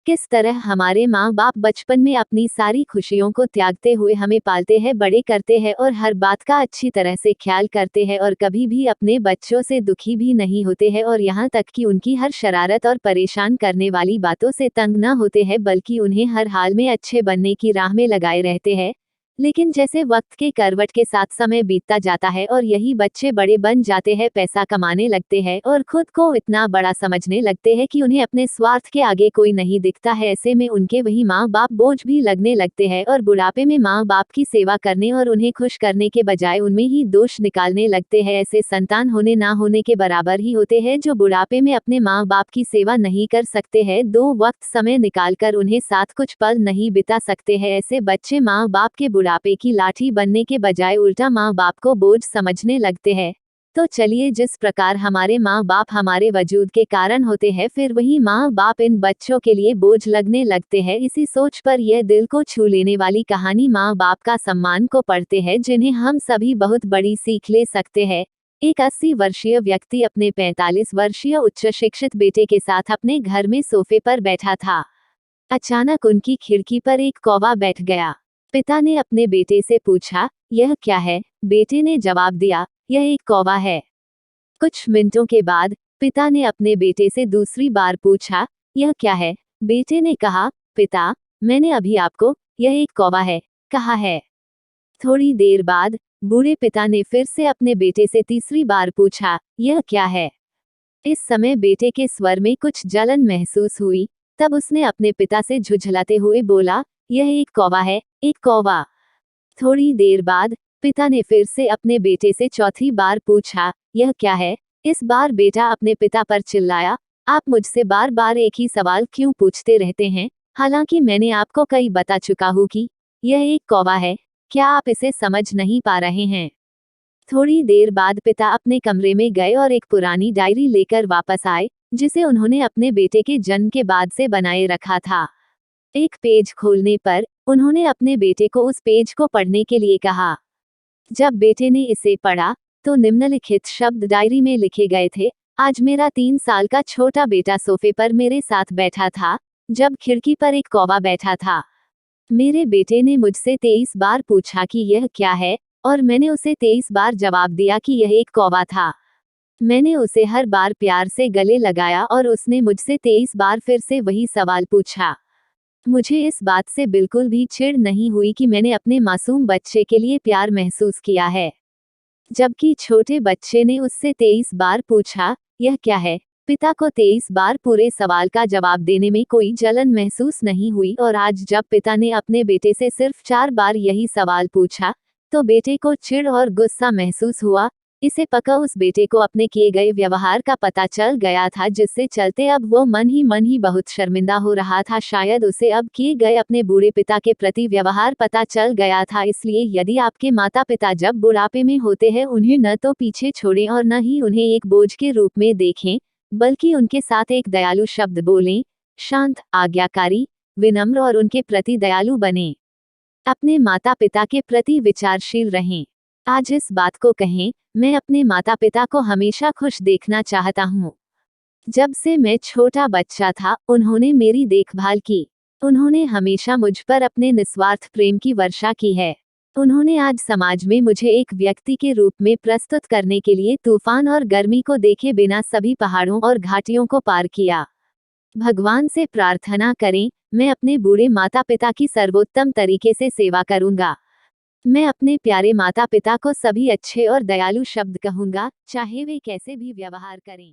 किस तरह हमारे माँ बाप बचपन में अपनी सारी खुशियों को त्यागते हुए हमें पालते हैं, बड़े करते हैं और हर बात का अच्छी तरह से ख्याल करते हैं और कभी भी अपने बच्चों से दुखी भी नहीं होते हैं और यहाँ तक कि उनकी हर शरारत और परेशान करने वाली बातों से तंग न होते हैं, बल्कि उन्हें हर हाल में अच्छे बनने की राह में लगाए रहते हैं। लेकिन जैसे वक्त के करवट के साथ समय बीतता जाता है और यही बच्चे बड़े बन जाते हैं, पैसा कमाने लगते हैं और खुद को इतना बड़ा समझने लगते हैं कि उन्हें अपने स्वार्थ के आगे कोई नहीं दिखता है, ऐसे में उनके वही माँ बाप बोझ भी लगने लगते हैं और बुढ़ापे में माँ बाप की सेवा करने और उन्हें खुश करने के बजाय उनमें ही दोष निकालने लगते हैं। ऐसे संतान होने ना होने के बराबर ही होते हैं जो बुढ़ापे में अपने माँ बाप की सेवा नहीं कर सकते हैं, दो वक्त समय निकालकर उन्हें साथ कुछ पल नहीं बिता सकते हैं। ऐसे बच्चे माँ बाप के बुढ़ापे की लाठी बनने के बजाय उल्टा माँ बाप को बोझ समझने लगते हैं। तो चलिए, जिस प्रकार हमारे माँ बाप हमारे वजूद के कारण होते हैं, फिर वही माँ बाप इन बच्चों के लिए बोझ लगने लगते हैं। इसी सोच पर यह दिल को छू लेने वाली कहानी माँ बाप का सम्मान को पढ़ते हैं, जिन्हें हम सभी बहुत बड़ी सीख ले सकते हैं। एक 80 वर्षीय व्यक्ति अपने 45 वर्षीय उच्च शिक्षित बेटे के साथ अपने घर में सोफे पर बैठा था। अचानक उनकी खिड़की पर एक कौवा बैठ गया। पिता ने अपने बेटे से पूछा, यह क्या है? बेटे ने जवाब दिया, यह एक कौवा है। कुछ मिनटों के बाद पिता ने अपने बेटे से दूसरी बार पूछा, यह क्या है? बेटे ने कहा, पिता, मैंने अभी आपको यह एक कौवा है कहा है। थोड़ी देर बाद बूढ़े पिता ने फिर से अपने बेटे से तीसरी बार पूछा, यह क्या है? इस समय बेटे के स्वर में कुछ जलन महसूस हुई। तब उसने अपने पिता से झुझलाते हुए बोला, यह एक कौवा है, एक कौवा। थोड़ी देर बाद पिता ने फिर से अपने बेटे से चौथी बार पूछा, यह क्या है? इस बार बेटा अपने पिता पर चिल्लाया, आप मुझसे बार बार एक ही सवाल क्यों पूछते रहते हैं? हालांकि मैंने आपको कई बता चुका हूँ कि यह एक कौवा है। क्या आप इसे समझ नहीं पा रहे हैं? थोड़ी देर बाद पिता अपने कमरे में गए और एक पुरानी डायरी लेकर वापस आए, जिसे उन्होंने अपने बेटे के जन्म के बाद से बनाए रखा था। एक पेज खोलने पर उन्होंने अपने बेटे को उस पेज को पढ़ने के लिए कहा। जब बेटे ने इसे पढ़ा तो निम्नलिखित शब्द डायरी में लिखे गए थे, आज मेरा 3 साल का छोटा बेटा सोफे पर मेरे साथ बैठा था, जब खिड़की पर एक कौवा बैठा था। मेरे बेटे ने मुझसे 23 बार पूछा कि यह क्या है, और मैंने उसे 23 बार जवाब दिया कि यह एक कौवा था। मैंने उसे हर बार प्यार से गले लगाया और उसने मुझसे 23 बार फिर से वही सवाल पूछा। मुझे इस बात से बिल्कुल भी चिढ़ नहीं हुई कि मैंने अपने मासूम बच्चे के लिए प्यार महसूस किया है, जबकि छोटे बच्चे ने उससे 23 बार पूछा, यह क्या है? पिता को 23 बार पूरे सवाल का जवाब देने में कोई जलन महसूस नहीं हुई, और आज जब पिता ने अपने बेटे से सिर्फ 4 बार यही सवाल पूछा, तो बेटे को चिढ़ और गुस्सा महसूस हुआ। इसे पक्का उस बेटे को अपने किए गए व्यवहार का पता चल गया था, जिससे चलते अब वो मन ही बहुत शर्मिंदा हो रहा था। शायद उसे अब किए गए अपने बूढ़े पिता के प्रति व्यवहार पता चल गया था। इसलिए यदि आपके माता पिता जब बुढ़ापे में होते हैं, उन्हें न तो पीछे छोड़ें और न ही उन्हें एक बोझ के रूप में देखें, बल्कि उनके साथ एक दयालु शब्द बोलें, शांत, आज्ञाकारी, विनम्र और उनके प्रति दयालु बनें। अपने माता पिता के प्रति विचारशील रहें। आज इस बात को कहें, मैं अपने माता पिता को हमेशा खुश देखना चाहता हूँ। जब से मैं छोटा बच्चा था, उन्होंने मेरी देखभाल की। उन्होंने हमेशा मुझ पर अपने निस्वार्थ प्रेम की वर्षा की है। उन्होंने आज समाज में मुझे एक व्यक्ति के रूप में प्रस्तुत करने के लिए तूफान और गर्मी को देखे बिना सभी पहाड़ों और घाटियों को पार किया। भगवान से प्रार्थना करें, मैं अपने बूढ़े माता पिता की सर्वोत्तम तरीके से सेवा करूंगा। मैं अपने प्यारे माता पिता को सभी अच्छे और दयालु शब्द कहूंगा, चाहे वे कैसे भी व्यवहार करें।